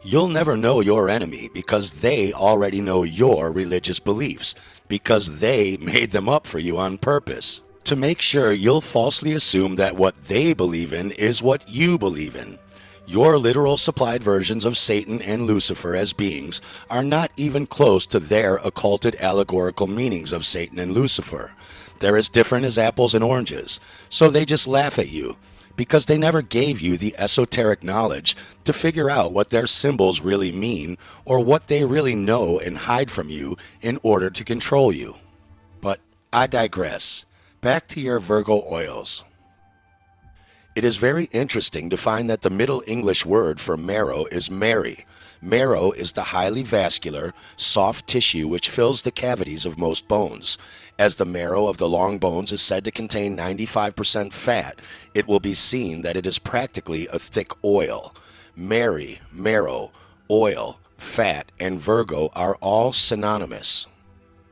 You'll never know your enemy because they already know your religious beliefs, because they made them up for you on purpose. To make sure, you'll falsely assume that what they believe in is what you believe in. Your literal supplied versions of Satan and Lucifer as beings are not even close to their occulted allegorical meanings of Satan and Lucifer. They're as different as apples and oranges, so they just laugh at you, because they never gave you the esoteric knowledge to figure out what their symbols really mean or what they really know and hide from you in order to control you. But I digress. Back to your Virgo oils. It is very interesting to find that the Middle English word for marrow is merry. Marrow is the highly vascular, soft tissue which fills the cavities of most bones. As the marrow of the long bones is said to contain 95% fat, it will be seen that it is practically a thick oil. Merry, marrow, oil, fat, and Virgo are all synonymous.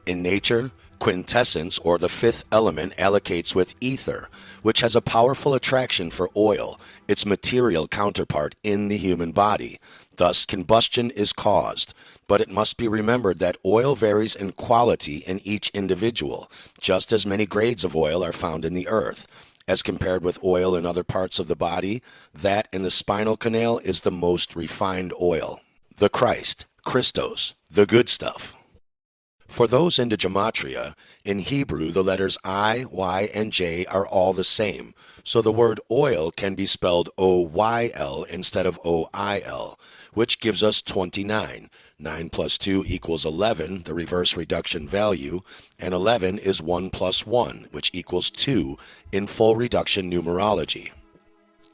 In nature, quintessence, or the fifth element, allocates with ether, which has a powerful attraction for oil, its material counterpart in the human body. Thus, combustion is caused. But it must be remembered that oil varies in quality in each individual, just as many grades of oil are found in the earth. As compared with oil in other parts of the body, that in the spinal canal is the most refined oil. The Christ, Christos, the good stuff. For those into gematria, in Hebrew the letters I, Y, and J are all the same, so the word oil can be spelled O-Y-L instead of O-I-L, which gives us 29. 9 plus 2 equals 11, the reverse reduction value, and 11 is 1 plus 1, which equals 2 in full reduction numerology.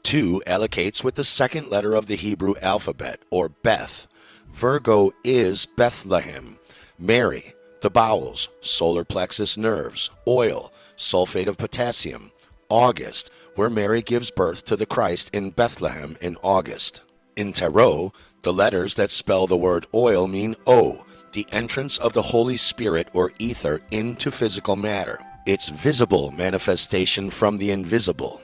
2 allocates with the second letter of the Hebrew alphabet, or Beth. Virgo is Bethlehem. Mary, the bowels, solar plexus nerves, oil, sulfate of potassium. August, where Mary gives birth to the Christ in Bethlehem in August. In Tarot, the letters that spell the word oil mean O, the entrance of the Holy Spirit or ether into physical matter, its visible manifestation from the invisible.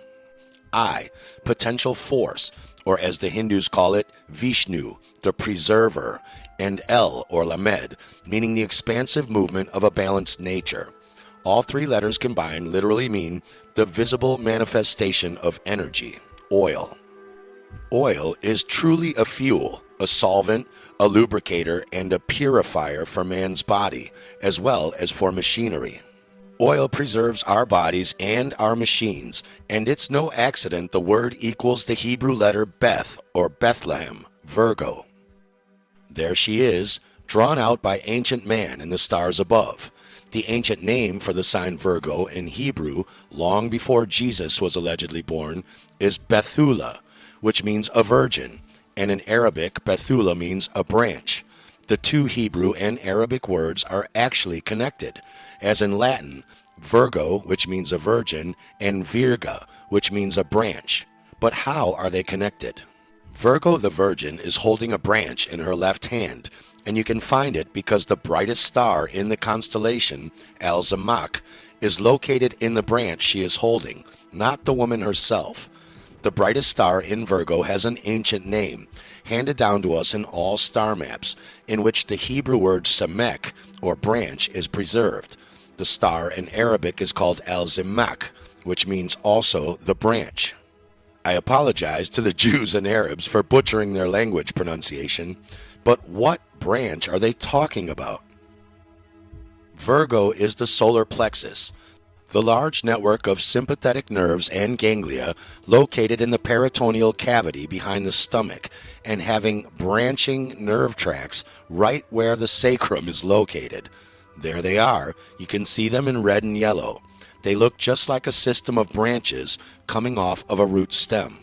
I, potential force, or as the Hindus call it, Vishnu, the preserver, and L, or Lamed, meaning the expansive movement of a balanced nature. All three letters combined literally mean the visible manifestation of energy, oil. Oil is truly a fuel, a solvent, a lubricator, and a purifier for man's body, as well as for machinery. Oil preserves our bodies and our machines, and it's no accident the word equals the Hebrew letter Beth, or Bethlehem, Virgo. There she is, drawn out by ancient man in the stars above. The ancient name for the sign Virgo in Hebrew, long before Jesus was allegedly born, is Bethula, which means a virgin, and in Arabic, Bethula means a branch. The two Hebrew and Arabic words are actually connected, as in Latin, Virgo, which means a virgin, and virga, which means a branch. But how are they connected? Virgo the Virgin is holding a branch in her left hand, and you can find it because the brightest star in the constellation, Alzamach, is located in the branch she is holding, not the woman herself. The brightest star in Virgo has an ancient name, handed down to us in all star maps, in which the Hebrew word samek, or branch, is preserved. The star in Arabic is called Al-Zimak, which means also the branch. I apologize to the Jews and Arabs for butchering their language pronunciation, but what branch are they talking about? Virgo is the solar plexus, the large network of sympathetic nerves and ganglia located in the peritoneal cavity behind the stomach and having branching nerve tracts right where the sacrum is located. There they are. You can see them in red and yellow. They look just like a system of branches coming off of a root stem.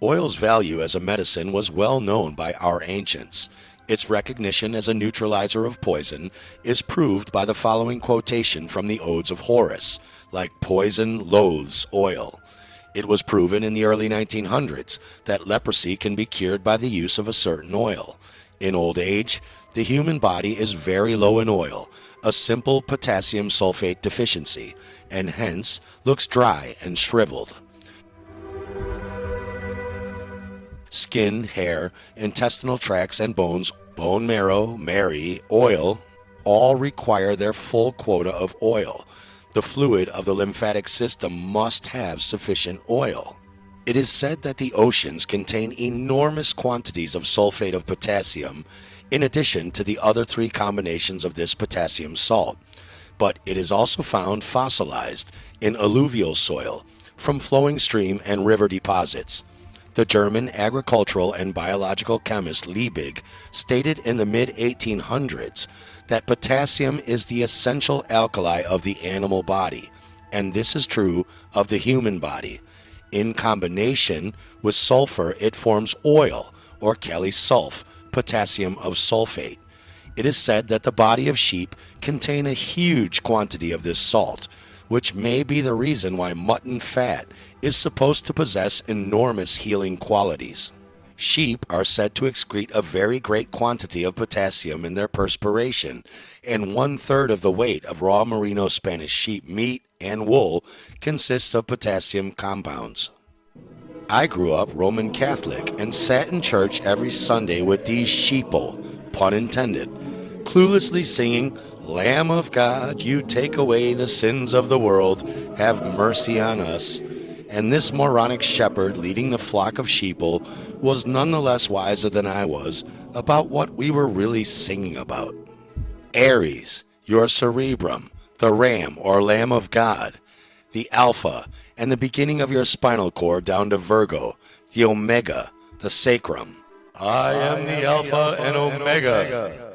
Oil's value as a medicine was well known by our ancients. Its recognition as a neutralizer of poison is proved by the following quotation from the Odes of Horace, like poison loathes oil. It was proven in the early 1900s that leprosy can be cured by the use of a certain oil. In old age, the human body is very low in oil, a simple potassium sulfate deficiency, and hence looks dry and shriveled. skin, hair, intestinal tracts and bones, bone marrow, oil, all require their full quota of oil. The fluid of the lymphatic system must have sufficient oil. It is said that the oceans contain enormous quantities of sulfate of potassium, in addition to the other three combinations of this potassium salt. But it is also found fossilized in alluvial soil from flowing stream and river deposits. The German agricultural and biological chemist Liebig stated in the mid-1800s that potassium is the essential alkali of the animal body, and this is true of the human body. In combination with sulfur, it forms oil, or kalisulf, potassium of sulfate. It is said that the body of sheep contain a huge quantity of this salt, which may be the reason why mutton fat is supposed to possess enormous healing qualities. Sheep are said to excrete a very great quantity of potassium in their perspiration, and 1/3 of the weight of raw merino Spanish sheep meat and wool consists of potassium compounds. I grew up Roman Catholic and sat in church every Sunday with these sheeple, pun intended, cluelessly singing, "Lamb of God, you take away the sins of the world, have mercy on us." And this moronic shepherd leading the flock of sheeple was none the less wiser than I was about what we were really singing about. Aries, your cerebrum, the ram or lamb of God, the alpha, and the beginning of your spinal cord down to Virgo, the omega, the sacrum. I am the alpha and omega.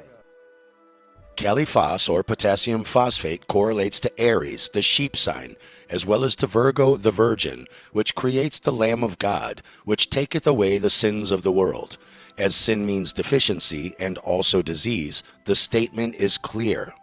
Kaliphos, or potassium phosphate, correlates to Aries, the sheep sign, as well as to Virgo, the virgin, which creates the Lamb of God, which taketh away the sins of the world. As sin means deficiency and also disease, the statement is clear.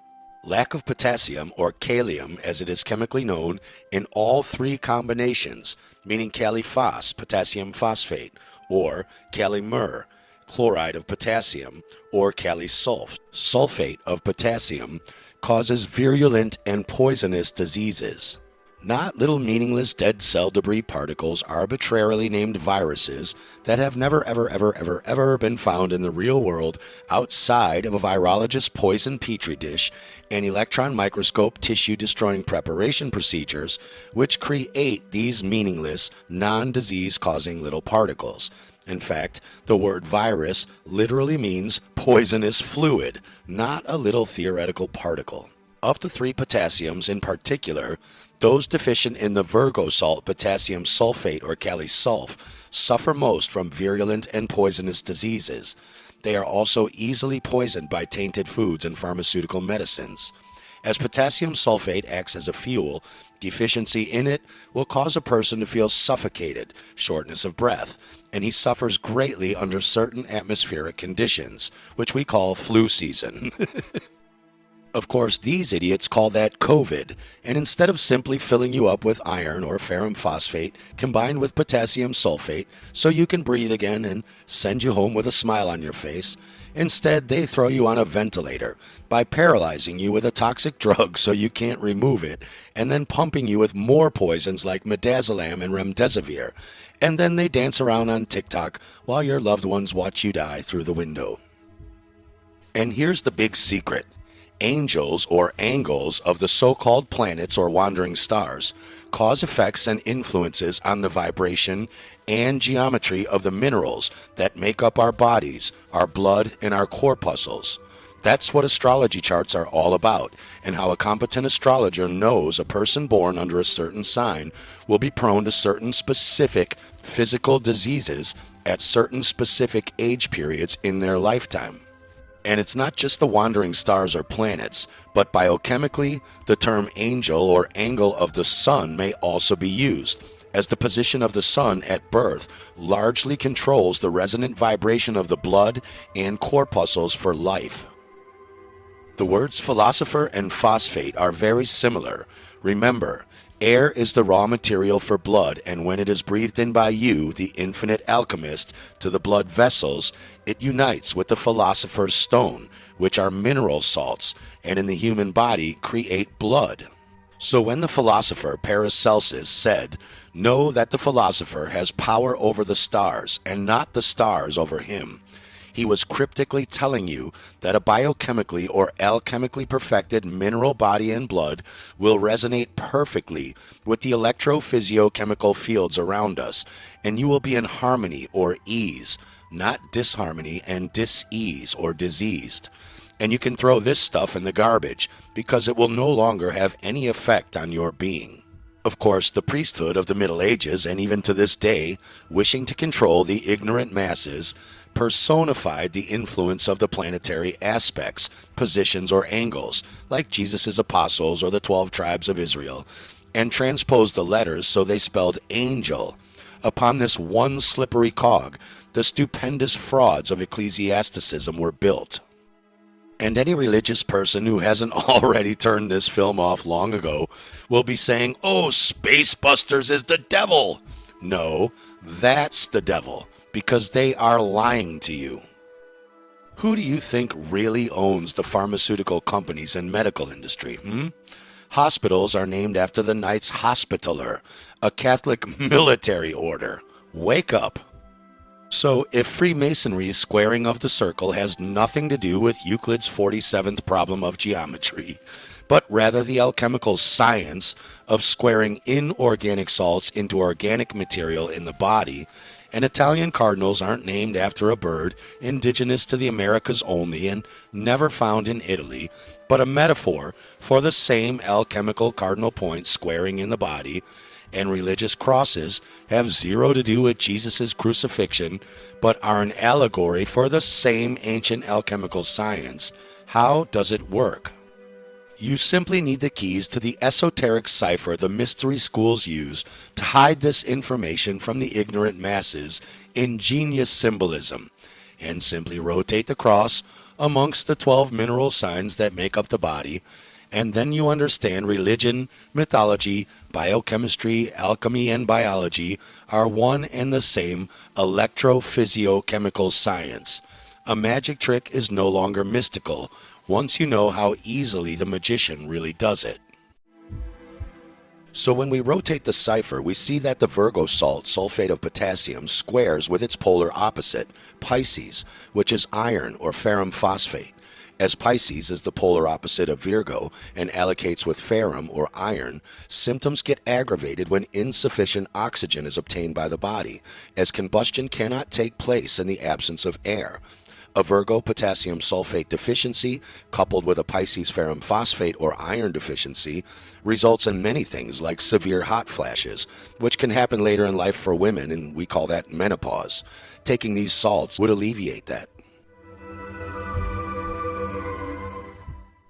Lack of potassium, or kalium as it is chemically known, in all three combinations, meaning kaliphos, potassium phosphate, or kalimur, chloride of potassium, or kalisulf, sulfate of potassium, causes virulent and poisonous diseases. Not little meaningless dead cell debris particles arbitrarily named viruses that have never ever been found in the real world outside of a virologist's poison petri dish and electron microscope tissue destroying preparation procedures, which create these meaningless, non-disease causing little particles. In fact, the word virus literally means poisonous fluid, not a little theoretical particle. Of the three potassiums in particular, those deficient in the Virgo salt potassium sulfate or kalisulf suffer most from virulent and poisonous diseases. They are also easily poisoned by tainted foods and pharmaceutical medicines. As potassium sulfate acts as a fuel, deficiency in it will cause a person to feel suffocated, shortness of breath, and he suffers greatly under certain atmospheric conditions, which we call flu season. Of course, these idiots call that COVID, and instead of simply filling you up with iron or ferrum phosphate combined with potassium sulfate so you can breathe again and send you home with a smile on your face, instead they throw you on a ventilator by paralyzing you with a toxic drug so you can't remove it, and then pumping you with more poisons like midazolam and remdesivir, and then they dance around on TikTok while your loved ones watch you die through the window. And here's the big secret. Angels or angles of the so-called planets or wandering stars cause effects and influences on the vibration and geometry of the minerals that make up our bodies, our blood, and our corpuscles. That's what astrology charts are all about, and how a competent astrologer knows a person born under a certain sign will be prone to certain specific physical diseases at certain specific age periods in their lifetime. And it's not just the wandering stars or planets, but biochemically, the term angel or angle of the sun may also be used, as the position of the sun at birth largely controls the resonant vibration of the blood and corpuscles for life. The words philosopher and phosphate are very similar. Remember, air is the raw material for blood, and when it is breathed in by you, the infinite alchemist, to the blood vessels, it unites with the philosopher's stone, which are mineral salts, and in the human body create blood. So when the philosopher Paracelsus said, "Know that the philosopher has power over the stars, and not the stars over him," he was cryptically telling you that a biochemically or alchemically perfected mineral body and blood will resonate perfectly with the electrophysiochemical fields around us, and you will be in harmony or ease, not disharmony and dis-ease or diseased. And you can throw this stuff in the garbage because it will no longer have any effect on your being. Of course, the priesthood of the Middle Ages, and even to this day, wishing to control the ignorant masses, personified the influence of the planetary aspects, positions, or angles, like Jesus' apostles or the 12 tribes of Israel, and transposed the letters so they spelled angel. Upon this one slippery cog, the stupendous frauds of ecclesiasticism were built. And any religious person who hasn't already turned this film off long ago will be saying, "Oh, Spacebusters is the devil." No, that's the devil, because they are lying to you. Who do you think really owns the pharmaceutical companies and medical industry? Hospitals are named after the Knights Hospitaller, a Catholic military order. Wake up. So, if Freemasonry's squaring of the circle has nothing to do with Euclid's 47th problem of geometry, but rather the alchemical science of squaring inorganic salts into organic material in the body, and Italian cardinals aren't named after a bird indigenous to the Americas only and never found in Italy, but a metaphor for the same alchemical cardinal points squaring in the body, and religious crosses have zero to do with Jesus' crucifixion, but are an allegory for the same ancient alchemical science, how does it work? You simply need the keys to the esoteric cipher the mystery schools use to hide this information from the ignorant masses in genius symbolism, and simply rotate the cross amongst the 12 mineral signs that make up the body, and then you understand religion, mythology, biochemistry, alchemy, and biology are one and the same electrophysiochemical science. A magic trick is no longer mystical once you know how easily the magician really does it. So when we rotate the cipher, we see that the Virgo salt, sulfate of potassium, squares with its polar opposite, Pisces, which is iron or ferrum phosphate. As Pisces is the polar opposite of Virgo and allocates with ferrum or iron, symptoms get aggravated when insufficient oxygen is obtained by the body, as combustion cannot take place in the absence of air. A Virgo potassium sulfate deficiency, coupled with a Pisces ferrum phosphate or iron deficiency, results in many things like severe hot flashes, which can happen later in life for women, and we call that menopause. Taking these salts would alleviate that.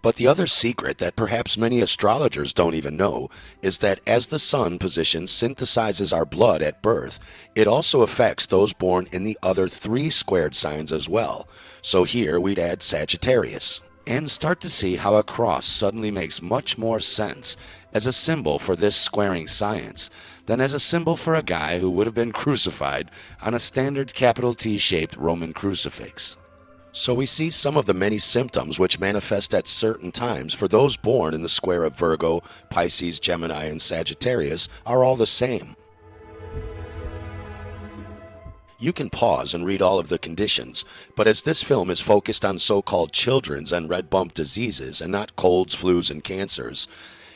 But the other secret that perhaps many astrologers don't even know is that as the sun position synthesizes our blood at birth, it also affects those born in the other 3 squared signs as well. So here we'd add Sagittarius, and start to see how a cross suddenly makes much more sense as a symbol for this squaring science than as a symbol for a guy who would have been crucified on a standard capital T-shaped Roman crucifix. So we see some of the many symptoms which manifest at certain times for those born in the square of Virgo, Pisces, Gemini, and Sagittarius are all the same. You can pause and read all of the conditions, but as this film is focused on so-called children's and red bump diseases and not colds, flus, and cancers,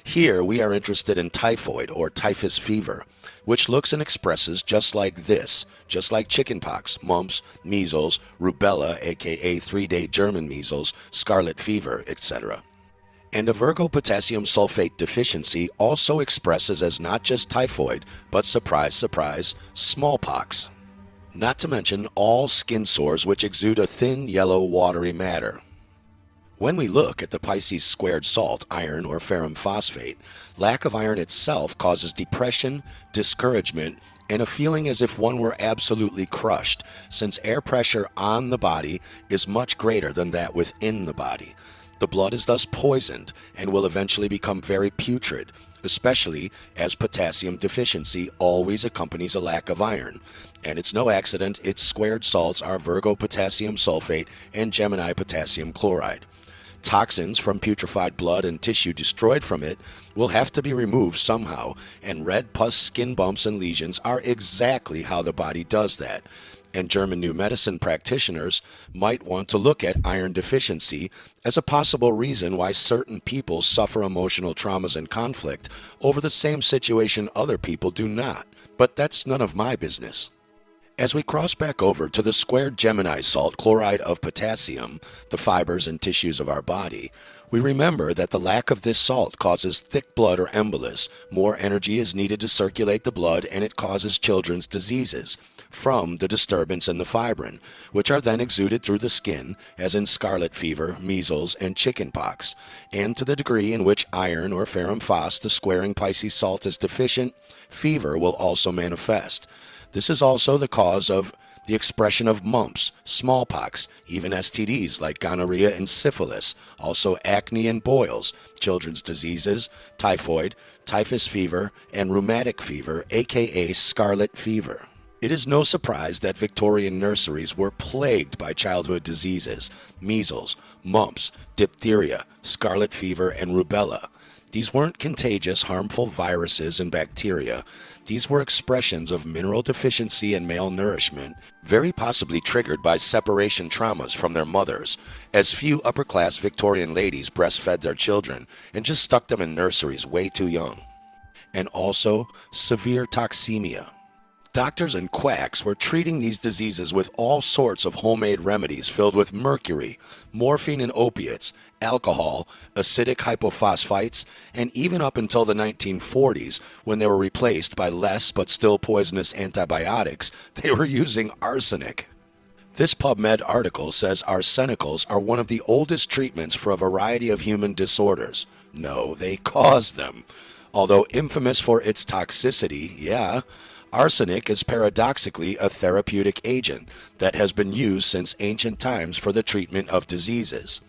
here we are interested in typhoid or typhus fever, which looks and expresses just like this, just like chickenpox, mumps, measles, rubella, aka 3-day German measles, scarlet fever, etc. And a Virgo potassium sulfate deficiency also expresses as not just typhoid, but surprise, surprise, smallpox. Not to mention all skin sores which exude a thin, yellow, watery matter. When we look at the Pisces squared salt, iron or ferrum phosphate, lack of iron itself causes depression, discouragement, and a feeling as if one were absolutely crushed, since air pressure on the body is much greater than that within the body. The blood is thus poisoned and will eventually become very putrid, especially as potassium deficiency always accompanies a lack of iron. And it's no accident its squared salts are Virgo potassium sulfate and Gemini potassium chloride. Toxins from putrefied blood and tissue destroyed from it will have to be removed somehow, and red pus, skin bumps, and lesions are exactly how the body does that. And German New Medicine practitioners might want to look at iron deficiency as a possible reason why certain people suffer emotional traumas and conflict over the same situation other people do not. But that's none of my business. As we cross back over to the squared Gemini salt chloride of potassium, the fibers and tissues of our body, we remember that the lack of this salt causes thick blood or embolus. More energy is needed to circulate the blood, and it causes children's diseases from the disturbance in the fibrin, which are then exuded through the skin, as in scarlet fever, measles, and chickenpox. And to the degree in which iron or ferrum phos, the squaring Pisces salt, is deficient, fever will also manifest. This is also the cause of the expression of mumps, smallpox, even STDs like gonorrhea and syphilis, also acne and boils, children's diseases, typhoid, typhus fever, and rheumatic fever, aka scarlet fever. It is no surprise that Victorian nurseries were plagued by childhood diseases, measles, mumps, diphtheria, scarlet fever, and rubella. These weren't contagious, harmful viruses and bacteria. These were expressions of mineral deficiency and malnourishment, very possibly triggered by separation traumas from their mothers, as few upper-class Victorian ladies breastfed their children and just stuck them in nurseries way too young. And also severe toxemia. Doctors and quacks were treating these diseases with all sorts of homemade remedies filled with mercury, morphine and opiates, alcohol, acidic hypophosphites, and even up until the 1940s, when they were replaced by less but still poisonous antibiotics, they were using arsenic. This PubMed article says arsenicals are one of the oldest treatments for a variety of human disorders. No, they cause them. Although infamous for its toxicity, yeah, arsenic is paradoxically a therapeutic agent that has been used since ancient times for the treatment of diseases.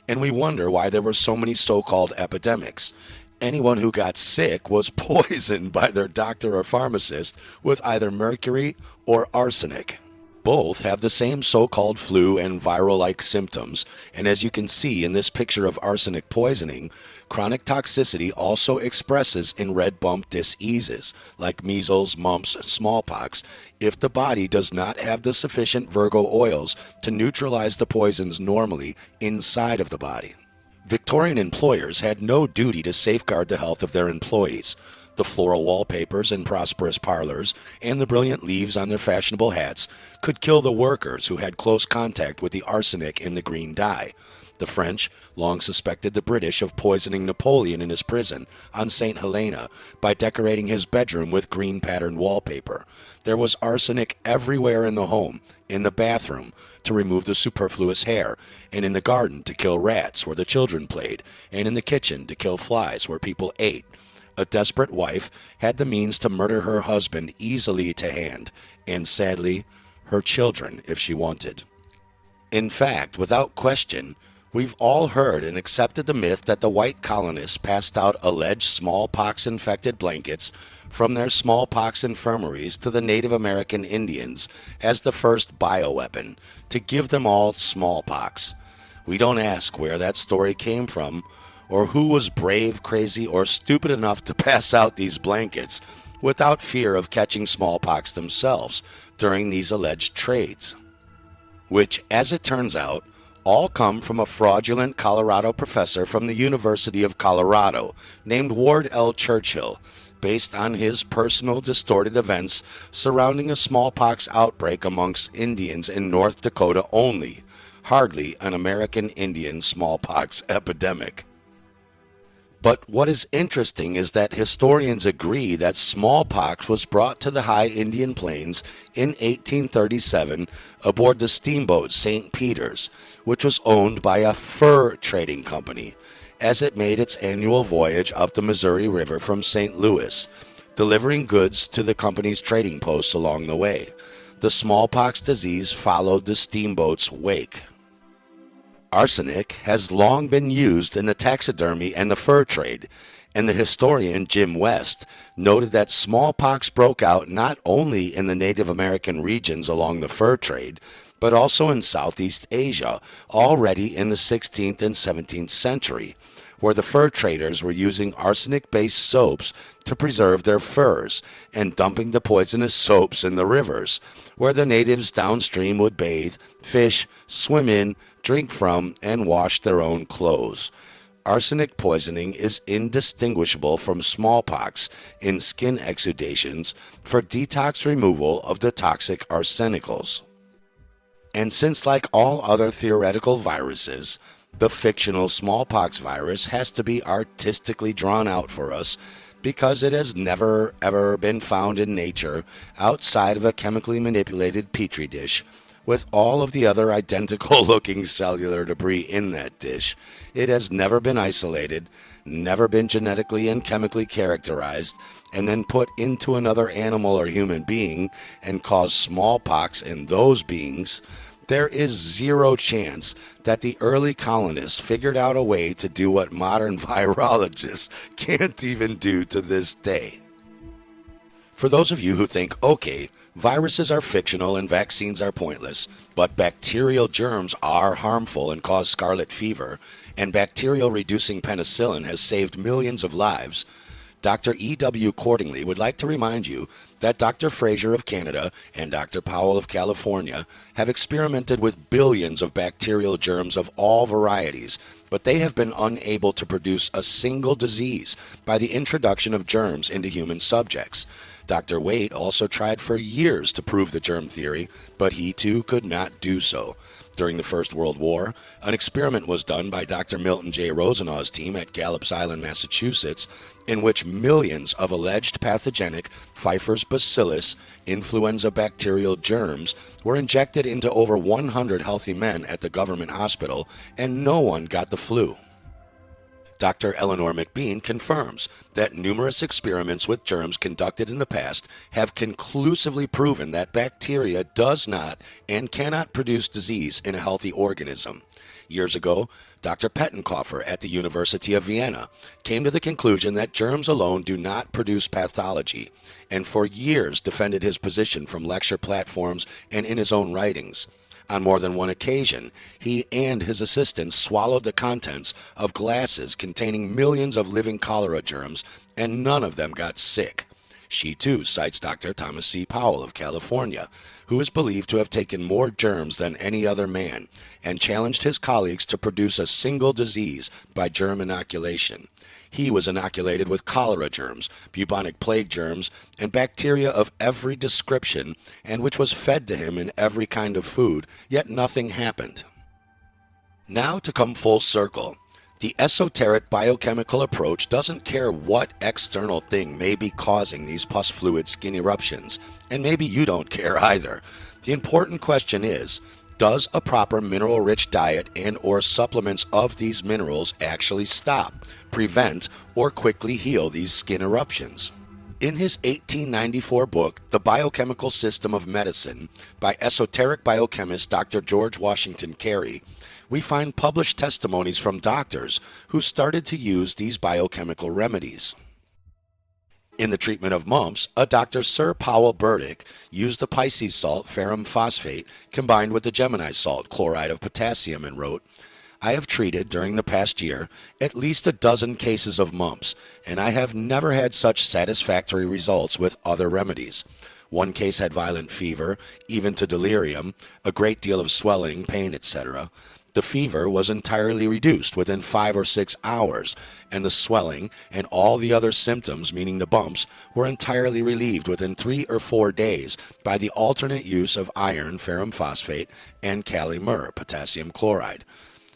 And we wonder why there were so many so-called epidemics. Anyone who got sick was poisoned by their doctor or pharmacist with either mercury or arsenic. Both have the same so-called flu and viral-like symptoms, and as you can see in this picture of arsenic poisoning, chronic toxicity also expresses in red bump diseases like measles, mumps, and smallpox if the body does not have the sufficient Virgo oils to neutralize the poisons normally inside of the body. Victorian employers had no duty to safeguard the health of their employees. The floral wallpapers in prosperous parlors and the brilliant leaves on their fashionable hats could kill the workers who had close contact with the arsenic in the green dye. The French long suspected the British of poisoning Napoleon in his prison on St. Helena by decorating his bedroom with green patterned wallpaper. There was arsenic everywhere in the home, in the bathroom to remove the superfluous hair, and in the garden to kill rats where the children played, and in the kitchen to kill flies where people ate. A desperate wife had the means to murder her husband easily to hand, and sadly, her children if she wanted. In fact, without question, we've all heard and accepted the myth that the white colonists passed out alleged smallpox-infected blankets from their smallpox infirmaries to the Native American Indians as the first bioweapon to give them all smallpox. We don't ask where that story came from, or who was brave, crazy, or stupid enough to pass out these blankets without fear of catching smallpox themselves during these alleged trades. Which, as it turns out, all come from a fraudulent Colorado professor from the University of Colorado named Ward L. Churchill, based on his personal distorted events surrounding a smallpox outbreak amongst Indians in North Dakota only, hardly an American Indian smallpox epidemic. But what is interesting is that historians agree that smallpox was brought to the high Indian plains in 1837 aboard the steamboat St. Peter's, which was owned by a fur trading company, as it made its annual voyage up the Missouri River from St. Louis, delivering goods to the company's trading posts along the way. The smallpox disease followed the steamboat's wake. Arsenic has long been used in the taxidermy and the fur trade, And the historian Jim West noted that smallpox broke out not only in the Native American regions along the fur trade, but also in Southeast Asia, already in the 16th and 17th century, where the fur traders were using arsenic-based soaps to preserve their furs and dumping the poisonous soaps in the rivers, where the natives downstream would bathe, fish, swim in, drink from, and wash their own clothes. Arsenic poisoning is indistinguishable from smallpox in skin exudations for detox removal of the toxic arsenicals. And since, like all other theoretical viruses, the fictional smallpox virus has to be artistically drawn out for us because it has never ever been found in nature outside of a chemically manipulated petri dish with all of the other identical looking cellular debris in that dish. It has never been isolated, never been genetically and chemically characterized, and then put into another animal or human being and cause smallpox in those beings. There is zero chance that the early colonists figured out a way to do what modern virologists can't even do to this day. For those of you who think, okay, viruses are fictional and vaccines are pointless, but bacterial germs are harmful and cause scarlet fever, and bacterial-reducing penicillin has saved millions of lives, Dr. E.W. Cordingley would like to remind you that Dr. Fraser of Canada and Dr. Powell of California have experimented with billions of bacterial germs of all varieties, but they have been unable to produce a single disease by the introduction of germs into human subjects. Dr. Waite also tried for years to prove the germ theory, but he too could not do so. During the First World War, an experiment was done by Dr. Milton J. Rosenau's team at Gallops Island, Massachusetts, in which millions of alleged pathogenic Pfeiffer's bacillus influenza bacterial germs were injected into over 100 healthy men at the government hospital, and no one got the flu. Dr. Eleanor McBean confirms that numerous experiments with germs conducted in the past have conclusively proven that bacteria does not and cannot produce disease in a healthy organism. Years ago, Dr. Pettenkoffer at the University of Vienna came to the conclusion that germs alone do not produce pathology, and for years defended his position from lecture platforms and in his own writings. On more than one occasion, he and his assistants swallowed the contents of glasses containing millions of living cholera germs, and none of them got sick. She too cites Dr. Thomas C. Powell of California, who is believed to have taken more germs than any other man, and challenged his colleagues to produce a single disease by germ inoculation. He was inoculated with cholera germs, bubonic plague germs, and bacteria of every description, and which was fed to him in every kind of food, yet nothing happened. Now to come full circle, the esoteric biochemical approach doesn't care what external thing may be causing these pus fluid skin eruptions, and maybe you don't care either. The important question is, does a proper mineral-rich diet and or supplements of these minerals actually stop, prevent, or quickly heal these skin eruptions? In his 1894 book, The Biochemical System of Medicine, by esoteric biochemist Dr. George Washington Carey, we find published testimonies from doctors who started to use these biochemical remedies. In the treatment of mumps, a Dr. Sir Powell Burdick used the Pisces salt ferrum phosphate combined with the Gemini salt chloride of potassium and wrote, "I have treated during the past year at least a dozen cases of mumps, and I have never had such satisfactory results with other remedies. One case had violent fever, even to delirium, a great deal of swelling, pain, etc. The fever was entirely reduced within 5 or 6 hours, and the swelling and all the other symptoms, meaning the bumps, were entirely relieved within 3 or 4 days by the alternate use of iron, ferrum phosphate, and kali-mur, potassium chloride.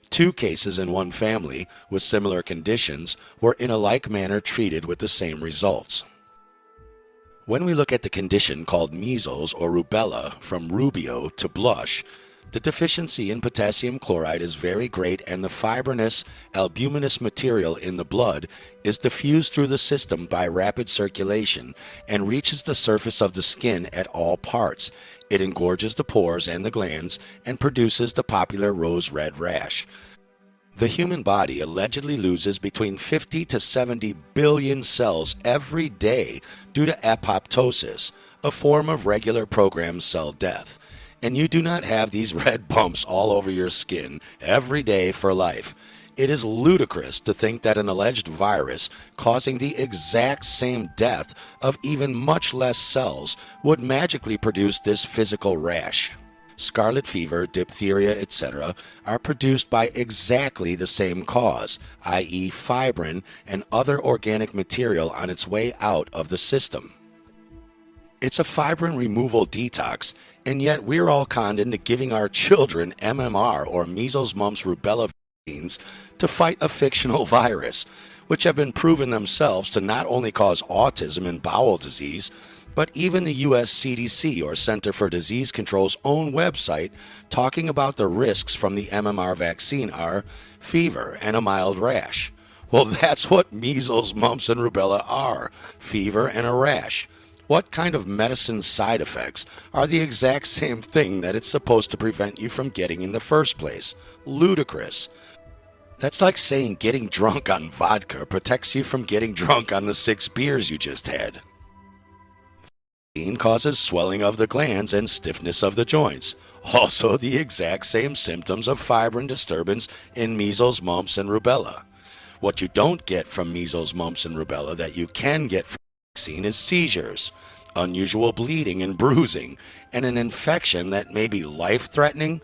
2 cases in one family with similar conditions were in a like manner treated with the same results." When we look at the condition called measles or rubella, from rubio to blush, the deficiency in potassium chloride is very great, and the fibrinous, albuminous material in the blood is diffused through the system by rapid circulation and reaches the surface of the skin at all parts. It engorges the pores and the glands and produces the popular rose red rash. The human body allegedly loses between 50 to 70 billion cells every day due to apoptosis, a form of regular programmed cell death. And you do not have these red bumps all over your skin every day for life. It is ludicrous to think that an alleged virus causing the exact same death of even much less cells would magically produce this physical rash. Scarlet fever, diphtheria, etc., are produced by exactly the same cause, i.e., fibrin and other organic material on its way out of the system. It's a fibrin removal detox, and yet we're all conned into giving our children MMR or measles, mumps, rubella vaccines to fight a fictional virus, which have been proven themselves to not only cause autism and bowel disease, but even the U.S. CDC, or Center for Disease Control's own website, talking about the risks from the MMR vaccine are fever and a mild rash. Well, that's what measles, mumps, and rubella are, fever and a rash. What kind of medicine side effects are the exact same thing that it's supposed to prevent you from getting in the first place? Ludicrous. That's like saying getting drunk on vodka protects you from getting drunk on the 6 beers you just had. Causes swelling of the glands and stiffness of the joints. Also the exact same symptoms of fibrin disturbance in measles, mumps, and rubella. What you don't get from measles, mumps, and rubella that you can get from the vaccine is seizures, unusual bleeding and bruising, and an infection that may be life-threatening.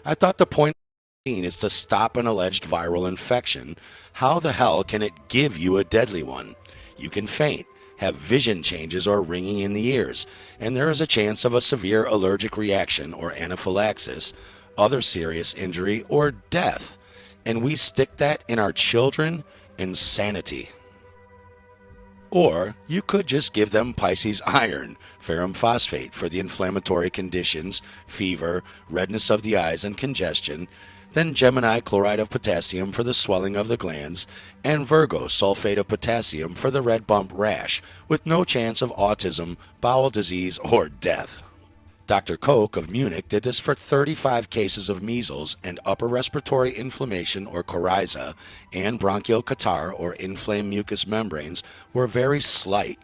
I thought the point of the vaccine is to stop an alleged viral infection. How the hell can it give you a deadly one? You can faint, have vision changes or ringing in the ears, and there is a chance of a severe allergic reaction or anaphylaxis, other serious injury, or death. And we stick that in our children? Insanity. Or you could just give them Pisces iron, ferrum phosphate for the inflammatory conditions, fever, redness of the eyes, and congestion, then Gemini chloride of potassium for the swelling of the glands, and Virgo sulfate of potassium for the red bump rash, with no chance of autism, bowel disease, or death. Dr. Koch of Munich did this for 35 cases of measles, and upper respiratory inflammation or coryza and bronchial catarrh or inflamed mucous membranes were very slight.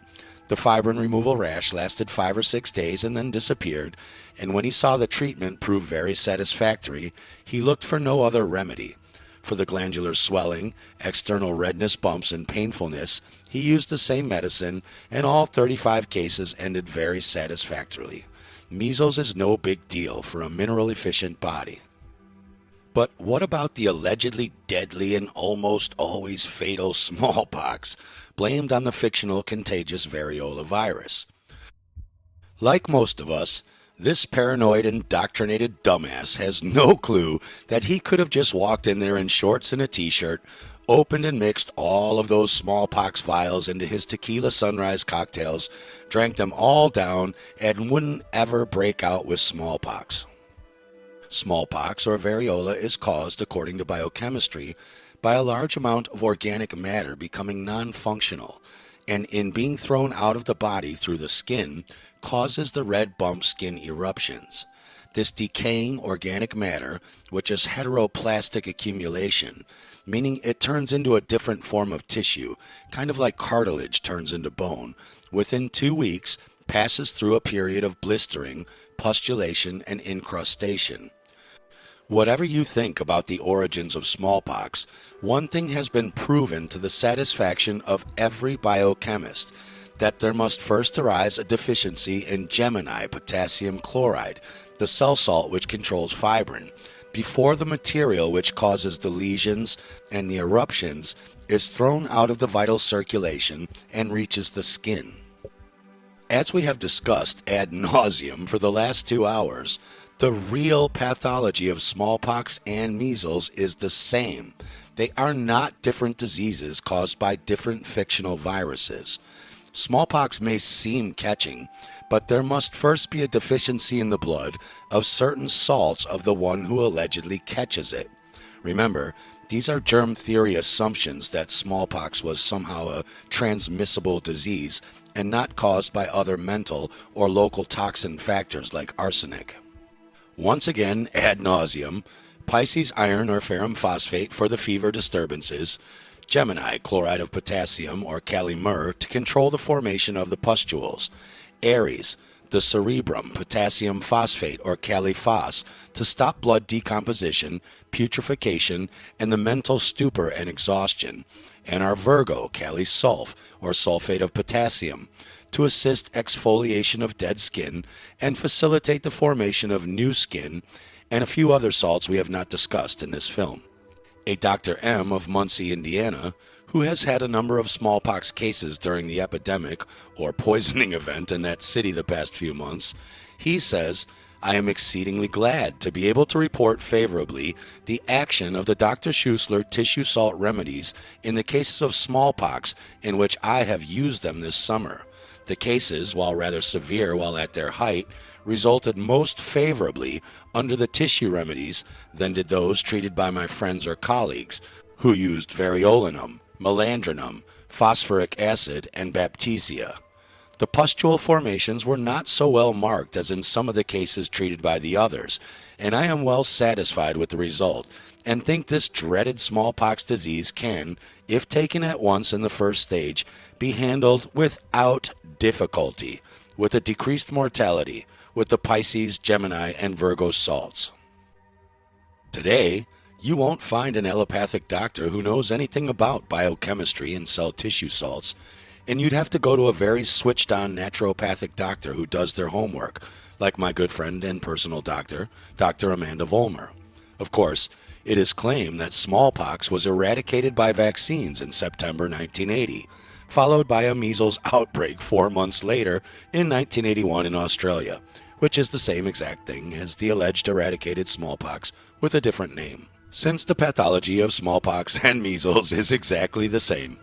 The fibrin removal rash lasted 5 or 6 days and then disappeared, and when he saw the treatment prove very satisfactory, he looked for no other remedy. For the glandular swelling, external redness, bumps, and painfulness, he used the same medicine, and all 35 cases ended very satisfactorily. Measles is no big deal for a mineral-efficient body. But what about the allegedly deadly and almost always fatal smallpox, blamed on the fictional contagious variola virus? Like most of us, this paranoid, indoctrinated dumbass has no clue that he could have just walked in there in shorts and a t-shirt, opened and mixed all of those smallpox vials into his tequila sunrise cocktails, drank them all down, and wouldn't ever break out with smallpox. Smallpox, or variola, is caused, according to biochemistry, by a large amount of organic matter becoming non-functional, and in being thrown out of the body through the skin, causes the red bump skin eruptions. This decaying organic matter, which is heteroplastic accumulation, meaning it turns into a different form of tissue, kind of like cartilage turns into bone, within 2 weeks passes through a period of blistering, pustulation, and incrustation. Whatever you think about the origins of smallpox, one thing has been proven to the satisfaction of every biochemist, that there must first arise a deficiency in Gemini potassium chloride, the cell salt which controls fibrin, before the material which causes the lesions and the eruptions is thrown out of the vital circulation and reaches the skin. As we have discussed ad nauseum for the last 2 hours, the real pathology of smallpox and measles is the same. They are not different diseases caused by different fictional viruses. Smallpox may seem catching, but there must first be a deficiency in the blood of certain salts of the one who allegedly catches it. Remember, these are germ theory assumptions that smallpox was somehow a transmissible disease and not caused by other mental or local toxin factors like arsenic. Once again, ad nauseum, Pisces iron or ferrum phosphate for the fever disturbances, Gemini chloride of potassium or Kali myrrh to control the formation of the pustules, Aries the cerebrum potassium phosphate or Kali phos to stop blood decomposition, putrefaction, and the mental stupor and exhaustion, and our Virgo Kali sulf or sulfate of potassium to assist exfoliation of dead skin and facilitate the formation of new skin, and a few other salts we have not discussed in this film. A Dr. M of Muncie, Indiana, who has had a number of smallpox cases during the epidemic or poisoning event in that city the past few months, he says, I am exceedingly glad to be able to report favorably the action of the Dr. Schussler tissue salt remedies in the cases of smallpox in which I have used them this summer. The cases, while rather severe while at their height, resulted most favorably under the tissue remedies than did those treated by my friends or colleagues who used variolinum, melandrinum, phosphoric acid, and baptisia. The pustule formations were not so well marked as in some of the cases treated by the others, and I am well satisfied with the result and think this dreaded smallpox disease can, if taken at once in the first stage, be handled without difficulty, with a decreased mortality, with the Pisces, Gemini, and Virgo salts. Today, you won't find an allopathic doctor who knows anything about biochemistry and cell tissue salts, and you'd have to go to a very switched-on naturopathic doctor who does their homework, like my good friend and personal doctor, Dr. Amanda Vollmer. Of course, it is claimed that smallpox was eradicated by vaccines in September 1980, followed by a measles outbreak 4 months later in 1981 in Australia, which is the same exact thing as the alleged eradicated smallpox with a different name, since the pathology of smallpox and measles is exactly the same.